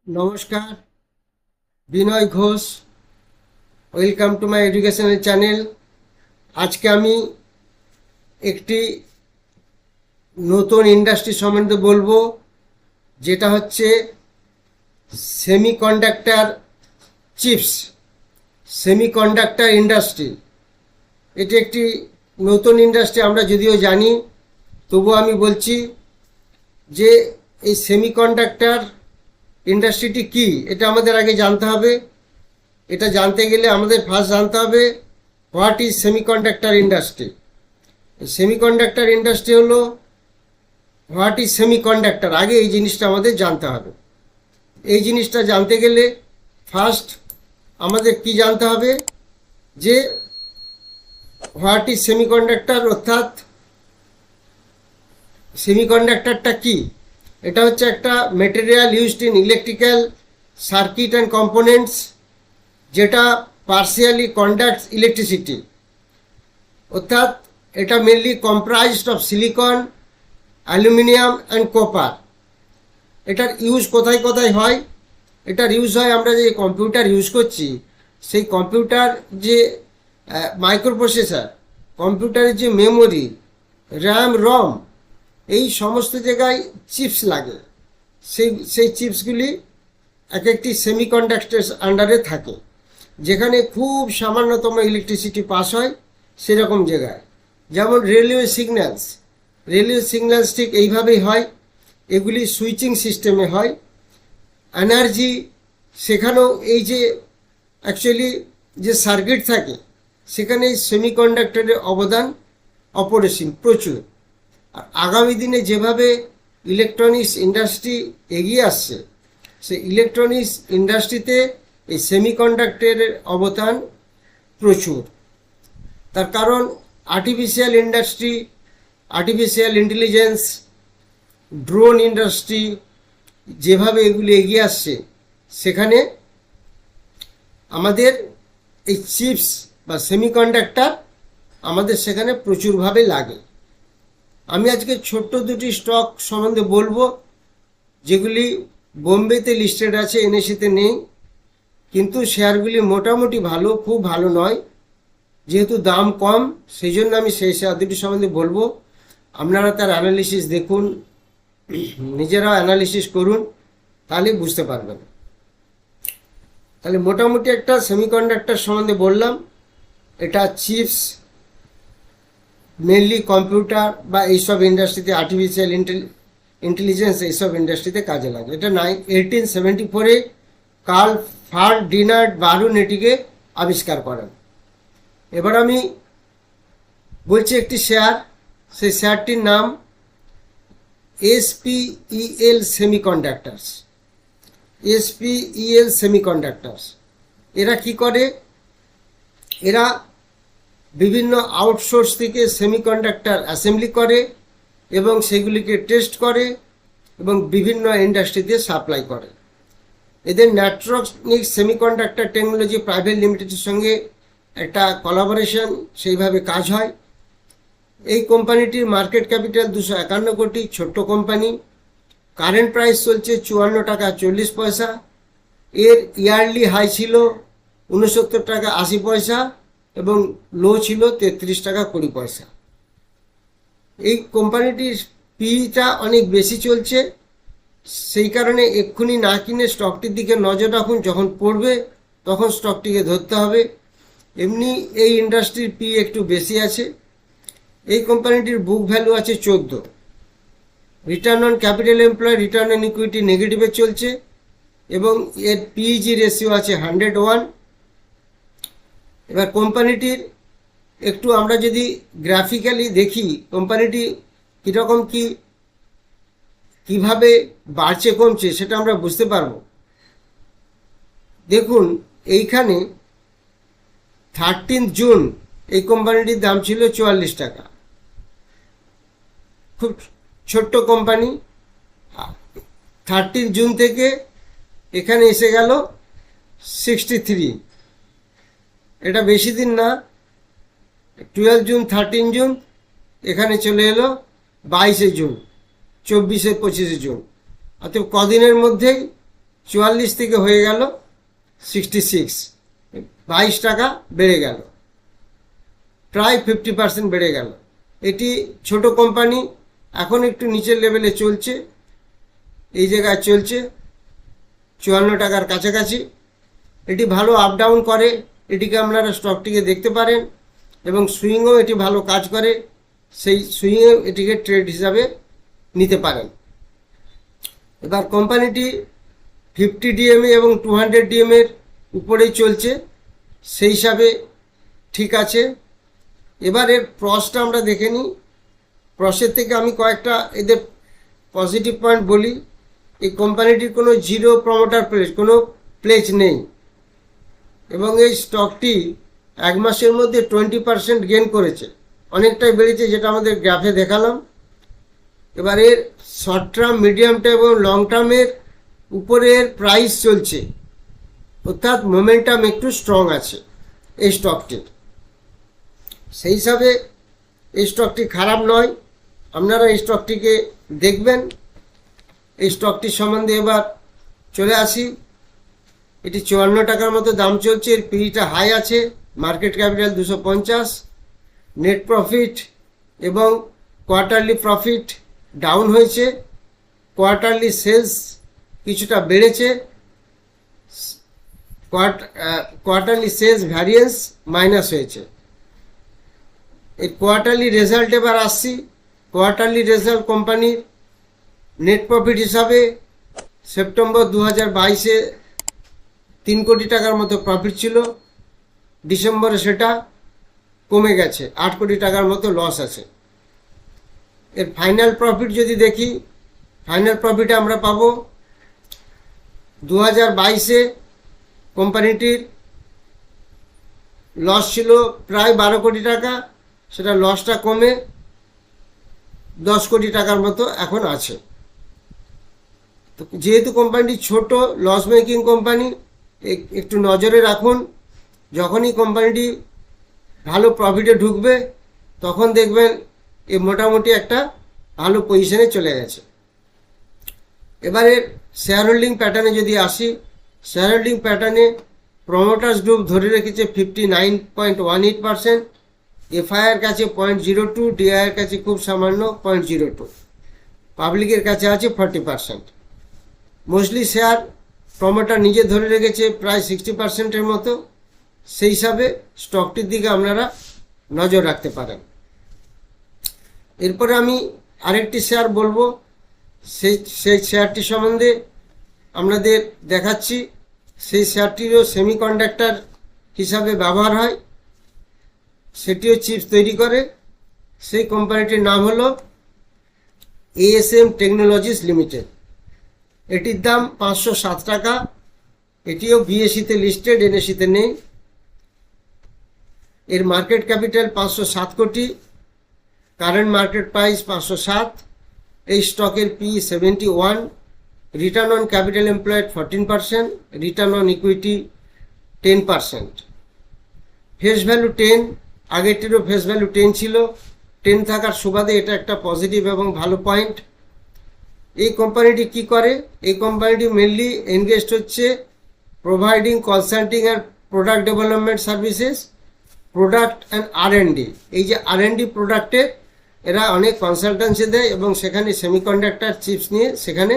নমস্কার, Binoy Ghosh. Welcome to my educational channel. আজকে আমি একটি নতুন ইন্ডাস্ট্রি সম্বন্ধে বলবো, যেটা হচ্ছে সেমিকন্ডাক্টর চিপস, সেমিকন্ডাক্টর ইন্ডাস্ট্রি। এটি একটি নতুন ইন্ডাস্ট্রি, আমরা যদিও জানি, তবু আমি বলছি যে এই সেমিকন্ডাক্টর ইন্ডাস্ট্রিটি কি, এটা আমাদের আগে জানতে হবে। এটা জানতে গেলে আমাদের ফার্স্ট জানতে হবে what is semiconductor industry. Semiconductor industry হলো হোয়াট ইজ সেমিকন্ডাক্টর, আগে এই জিনিসটা আমাদের জানতে হবে। এই জিনিসটা জানতে গেলে ফার্স্ট আমাদের কি জানতে হবে যে হোয়াট ইজ সেমিকন্ডাক্টর, অর্থাৎ সেমিকন্ডাক্টরটা কি। এটা হচ্ছে একটা material used in electrical circuit and components, যেটা পার্সিয়ালি কন্ডাক্টস ইলেকট্রিসিটি। অর্থাৎ এটা mainly comprised of silicon, aluminium and copper. এটার ইউজ কোথায় কোথায় হয়? এটার ইউজ হয় আমরা যে কম্পিউটার ইউজ করছি, সেই কম্পিউটার যে মাইক্রোপ্রসেসর, কম্পিউটারের যে মেমোরি, র্যাম, রম, এই সমস্ত জায়গায় চিপস লাগে। সেই চিপসগুলি এক একটি সেমিকন্ডাক্টরস আন্ডারে থাকে, যেখানে খুব সামান্যতম ইলেকট্রিসিটি পাস হয় সেরকম জায়গায়। যেমন রেলওয়ে সিগন্যালস ঠিক এইভাবেই হয়। এগুলি সুইচিং সিস্টেমে হয়। এনার্জি সেখানেও এই যে অ্যাকচুয়ালি যে সার্কিট থাকে, সেখানে সেমিকন্ডাক্টরের অবদান অপরিসীম, প্রচুর। আর আগামী দিনে যেভাবে ইলেকট্রনিক্স ইন্ডাস্ট্রি এগিয়ে আসছে, সেই ইলেকট্রনিক্স ইন্ডাস্ট্রিতে এই সেমিকন্ডাক্টরের অবদান প্রচুর। তার কারণ artificial industry, artificial intelligence, drone industry, যেভাবে এগুলি এগিয়ে আসছে, সেখানে আমাদের এই চিপস বা সেমিকন্ডাক্টর আমাদের সেখানে প্রচুরভাবে লাগে। আমি আজকে ছোট্ট দুটি স্টক সম্বন্ধে বলবো, যেগুলি বোম্বেতে লিস্টেড আছে, এনএসিতে নেই, কিন্তু শেয়ারগুলি মোটামুটি ভালো, খুব ভালো নয়। যেহেতু দাম কম, সেই জন্য আমি সেই শেয়ার দুটি সম্বন্ধে বলবো। আপনারা তার অ্যানালিসিস দেখুন, নিজেরাও অ্যানালিসিস করুন, তাহলে বুঝতে পারবেন। তাহলে মোটামুটি একটা সেমিকন্ডাক্টর সম্বন্ধে বললাম। এটা চিপস মেনলি কম্পিউটার বা এইসব ইন্ডাস্ট্রিতে, আর্টিফিশিয়াল ইন্টেলিজেন্স এইসব ইন্ডাস্ট্রিতে কাজে লাগে। এটা 1874-এ কার্ল ফার্ডিনান্ড বারুন এটিকে আবিষ্কার করেন। এবার আমি বলছি একটি শেয়ার, সেই শেয়ারটির নাম SPEL সেমিকন্ডাক্টরস। SPEL সেমিকন্ডাক্টরস এরা কি করে? এরা বিভিন্ন আউটসোর্স থেকে সেমিকন্ডাক্টর অ্যাসেম্বলি করে এবং সেগুলিকে টেস্ট করে এবং বিভিন্ন ইন্ডাস্ট্রিতে সাপ্লাই করে। এদের ন্যাট্রনিক্স সেমিকন্ডাক্টর টেকনোলজি প্রাইভেট লিমিটেডের সঙ্গে একটা কোলাবোরেশন, সেইভাবে কাজ হয়। এই কোম্পানিটির মার্কেট ক্যাপিটাল 251 কোটি, ছোট্ট কোম্পানি। কারেন্ট প্রাইস চলছে 54 টাকা 40 পয়সা। এর ইয়ারলি হাই ছিল 69 টাকা 80 পয়সা এবং লো ছিল 33 টাকা 20 পয়সা। এই কোম্পানিটির পিটা অনেক বেশি চলছে, সেই কারণে এক্ষুনি না কিনে স্টকটির দিকে নজর রাখুন। যখন পড়বে তখন স্টকটিকে ধরতে হবে। এমনি এই ইন্ডাস্ট্রির পি একটু বেশি আছে। এই কোম্পানিটির বুক ভ্যালু আছে 14। Return on capital employ, return on equity নেগেটিভে চলছে এবং এর পিইজি রেশিও আছে 101। এবার কোম্পানিটির একটু আমরা যদি গ্রাফিক্যালি দেখি, কোম্পানিটি কীরকম কিভাবে বাড়ছে কমছে, সেটা আমরা বুঝতে পারবো। দেখুন, এইখানে 13 জুন এই কোম্পানিটির দাম ছিল 44 টাকা, খুব ছোট্ট কোম্পানি। 13 জুন থেকে এখানে এসে গেল 63। এটা বেশি দিন না, 12 জুন, 13 জুন, এখানে চলে এলো 22 জুন, 24 25 জুন। অর্থাৎ কদিনের মধ্যেই 44 থেকে হয়ে গেল 66, 22 টাকা বেড়ে গেল, প্রায় 50% বেড়ে গেল। এটি ছোট কোম্পানি, এখন একটু নিচের লেভেলে চলছে, এই জায়গায় চলছে 54 টাকার কাছাকাছি। এটি ভালো আপ ডাউন করে, এটিকে আপনারা স্টকটিকে দেখতে পারেন এবং সুইংও এটি ভালো কাজ করে, সেই সুইংয়ে এটিকে ট্রেড হিসাবে নিতে পারেন। এবার কোম্পানিটি 50 ডিএমএ এবং 200 ডিএমের উপরেই চলছে, সেই হিসাবে ঠিক আছে। এবার এর প্রসটা আমরা দেখে নিই। প্রসের থেকে আমি কয়েকটা এদের পজিটিভ পয়েন্ট বলি। এই কোম্পানিটির কোনো জিরো প্রমোটার প্লেজ, কোনো প্লেজ নেই এবং এই স্টকটি 1 মাসের মধ্যে 20% গেন করেছে, অনেকটাই বেড়েছে, যেটা আমাদের গ্রাফে দেখালাম। এবার এর শর্ট টার্ম, মিডিয়াম টার্ম এবং লং টার্মের উপরের প্রাইস চলছে, অর্থাৎ মোমেন্টাম একটু স্ট্রং আছে এই স্টকটির। সেই হিসাবে এই স্টকটি খারাপ নয়, আপনারা এই স্টকটিকে দেখবেন। এই স্টকটির সম্বন্ধে এবার চলে আসি। এটি 54 টাকার মতো দাম চলছে, এর পিটা হাই আছে, মার্কেট ক্যাপিটাল 250, নেট প্রফিট এবং কোয়ার্টারলি প্রফিট ডাউন হয়েছে, কোয়ার্টারলি সেলস কিছুটা বেড়েছে, কোয়ার্টারলি সেলস ভ্যারিয়েন্স মাইনাস হয়েছে। এই কোয়ার্টারলি রেজাল্ট এবার আসছি। কোয়ার্টারলি রেজাল্ট কোম্পানির নেট প্রফিট হিসাবে সেপ্টেম্বর 2022-এ 3 কোটি টাকার মতো প্রফিট ছিল, ডিসেম্বরে সেটা কমে গেছে, 8 কোটি টাকার মতো লস আছে। এর ফাইনাল প্রফিট যদি দেখি, ফাইনাল প্রফিটে আমরা পাবো 2022-এ কোম্পানিটির লস ছিল প্রায় 12 কোটি টাকা, সেটা লসটা কমে 10 কোটি টাকার মতো এখন আছে। তো যেহেতু কোম্পানিটি ছোট লস মেকিং কোম্পানি, একটু নজরে রাখুন। যখনই কোম্পানিটি ভালো প্রফিটে ঢুকবে তখন দেখবেন এ মোটামুটি একটা ভালো পজিশনে চলে গেছে। এবারে শেয়ার হোল্ডিং প্যাটার্নে যদি আসি, শেয়ার হোল্ডিং প্যাটার্নে প্রমোটার্স গ্রুপ ধরে রেখেছে 59.18%, এফআইআর কাছে 0.02, ডিআইআর কাছে খুব সামান্য 0.02, পাবলিকের কাছে আছে 40%। মোস্টলি শেয়ার প্রমোটার নিজে ধরে রেখেছে প্রায় 60%-এর মতো, সেই হিসাবে স্টকটির দিকে আপনারা নজর রাখতে পারেন। এরপরে আমি আরেকটি শেয়ার বলবো, সেই শেয়ারটি সম্বন্ধে আপনাদের দেখাচ্ছি। সেই শেয়ারটিরও সেমিকন্ডাক্টর হিসাবে ব্যবহার হয়, সেটিও চিপস তৈরি করে। সেই কোম্পানিটির নাম হলো ASM টেকনোলজিস লিমিটেড। এটির দাম 507 টাকা, এটিও বিএসসিতে লিস্টেড, এনএসসিতে নেই। এর মার্কেট ক্যাপিটাল 507 কোটি, কারেন্ট মার্কেট প্রাইস 507। এই স্টকের P 71, return on capital employed 14%, return on equity 10%। Face value 10, আগেরটিরও ফেস ভ্যালু 10 ছিল, 10 থাকার সুবাদে এটা একটা পজিটিভ এবং ভালো পয়েন্ট। এই কোম্পানিটি কি করে? এই কোম্পানিটি মেনলি এনগেজড হচ্ছে providing consulting and product development services, product and R&D। এই যে R&D প্রোডাক্টে এরা অনেক কনসালটেন্সি দেয় এবং সেখানে সেমিকন্ডাক্টর চিপস নিয়ে সেখানে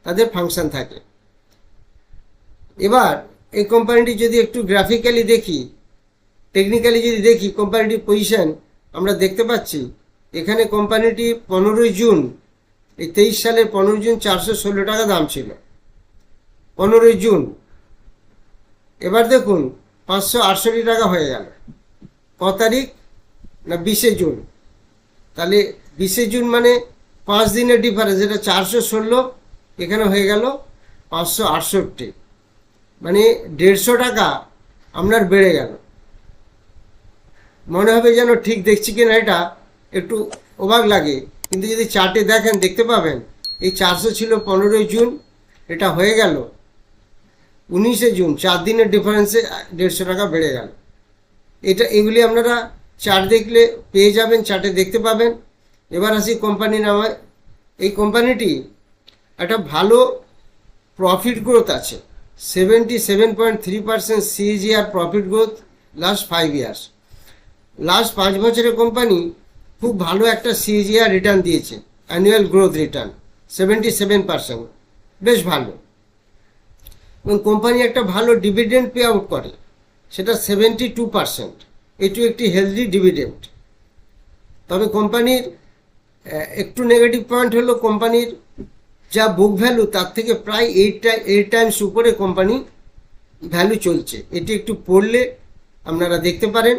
তাদের ফাংশন থাকে। এবার এই কোম্পানিটি যদি একটু গ্রাফিক্যালি দেখি, টেকনিক্যালি যদি দেখি, কোম্পানিটির পজিশন আমরা দেখতে পাচ্ছি। এখানে কোম্পানিটি 15 জুন, এই 23 সালের 15 জুন 416 টাকা দাম ছিল, 15 জুন। এবার দেখুন 568 টাকা হয়ে গেল। ক তারিখ? না 20 জুন। তাহলে 20 জুন মানে 5 দিনের ডিফারেন্স, এটা 416, এখানে হয়ে গেল 568, মানে 150 টাকা আপনার বেড়ে গেল। মনে হবে যেন ঠিক দেখছি কিনা, এটা একটু অবাক লাগে, কিন্তু যদি চার্টে দেখেন দেখতে পাবেন এই 400 ছিল 15 জুন, এটা হয়ে গেল 19 জুন, 4 দিনের ডিফারেন্সে 150 টাকা বেড়ে গেল। এগুলি আপনারা চার্ট দেখলে পেয়ে যাবেন, চার্টে দেখতে পাবেন। এবার আসি কোম্পানি নামে। এই কোম্পানিটি একটা ভালো প্রফিট গ্রোথ আছে 77.3% CAGR profit growth last 5 years. Last 5 বছরে কোম্পানি খুব ভালো একটা CAGR রিটার্ন দিয়েছে, অ্যানুয়াল গ্রোথ রিটার্ন 77%, বেশ ভালো। এবং কোম্পানি একটা ভালো ডিভিডেন্ড পে আউট করে, সেটা 72%, এটিও একটি হেলদি ডিভিডেন্ড। তবে কোম্পানির একটু নেগেটিভ পয়েন্ট হলো কোম্পানির যা বুক ভ্যালু তার থেকে প্রায় 8 টাইমস উপরে কোম্পানি ভ্যালু চলছে। এটি একটু পড়লে আপনারা দেখতে পারেন।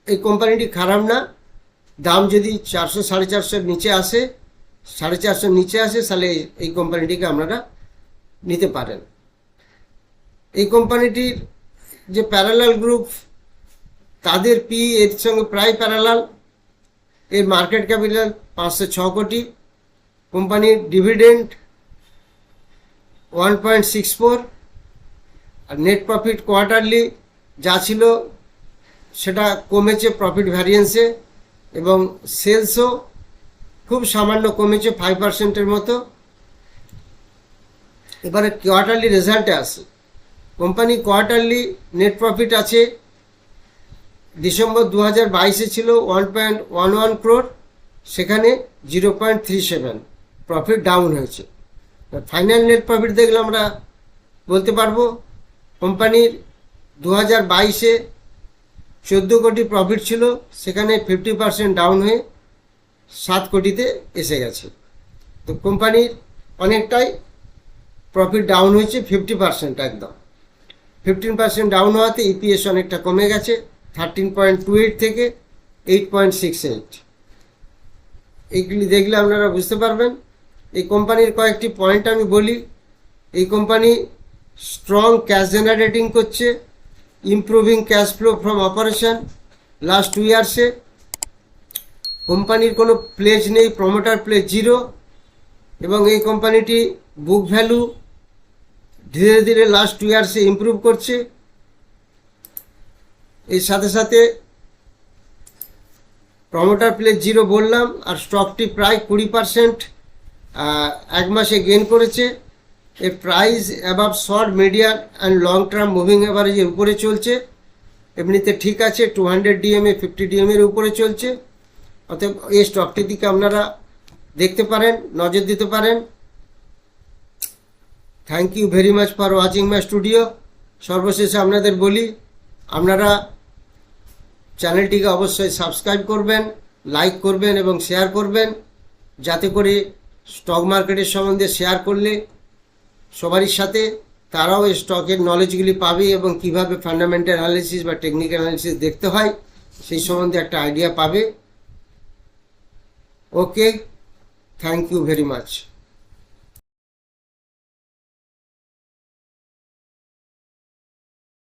এই কোম্পানিটি খারাপ না, দাম যদি 400 450 নিচে আসে, 450 নিচে আসে, তাহলে এই কোম্পানিটিকে আপনারা নিতে পারেন। এই কোম্পানিটির যে প্যারালাল গ্রুপ, তাদের পি এর সঙ্গে প্রায় প্যারালাল। এর মার্কেট ক্যাপিটাল 506 কোটি। কোম্পানির ডিভিডেন্ড 1.64, আর নেট প্রফিট কোয়ার্টারলি যা ছিল সেটা কমেছে প্রফিট ভ্যারিয়েন্সে, এবং সেলসও খুব সামান্য কমেছে 5%-এর মতো। এবারে কোয়ার্টারলি রেজাল্টে আসে। কোম্পানি কোয়ার্টারলি নেট প্রফিট আছে, ডিসেম্বর 2022-এ ছিল 1.11 crore, সেখানে 0.37, প্রফিট ডাউন হয়েছে। ফাইনাল নেট প্রফিট দেখলে আমরা বলতে পারবো কোম্পানির 2022-এ 14 কোটি প্রফিট ছিল, সেখানে 50% ডাউন হয়ে 7 কোটিতে এসে গেছে। তো কোম্পানির অনেকটাই প্রফিট ডাউন হয়েছে, 50% একদম। 15% ডাউন হওয়াতে ইপিএস অনেকটা কমে গেছে, 13.28 থেকে 8.68। এইগুলি দেখলে আপনারা বুঝতে পারবেন। এই কোম্পানির কয়েকটি পয়েন্ট আমি বলি। এই কোম্পানি স্ট্রং ক্যাশ জেনারেটিং করছে, improving cash flow from operation last 2 ইয়ার্সে। কোম্পানির কোনো প্লেজ নেই, প্রমোটার প্লেজ 0, এবং এই কোম্পানিটি বুক ভ্যালু ধীরে ধীরে লাস্ট 2 ইয়ার্সে ইমপ্রুভ করছে। এর সাথে সাথে প্রমোটার প্লেজ 0 বললাম, আর স্টকটি প্রায় 20% 1 মাসে গেইন করেছে। এর price above short, medium and long term moving অ্যাভারেজের উপরে চলছে। এমনিতে ঠিক আছে, 200 DMA 50 DMA-এর উপরে চলছে। অতএব এই স্টকটির দিকে আপনারা দেখতে পারেন, নজর দিতে পারেন। Thank you very much for watching my studio. সর্বশেষে আপনাদের বলি, আপনারা চ্যানেলটিকে অবশ্যই সাবস্ক্রাইব করবেন, লাইক করবেন এবং শেয়ার করবেন, যাতে করে স্টক মার্কেটের সম্বন্ধে শেয়ার করলে সবারই সাথে তারাও এই স্টকের নলেজগুলি পাবে, এবং কিভাবে ফান্ডামেন্টাল অ্যানালিসিস বা টেকনিক্যাল অ্যানালিসিস দেখতে হয় সেই সম্বন্ধে একটা আইডিয়া পাবে। ওকে, থ্যাংক ইউ ভেরি মাচ।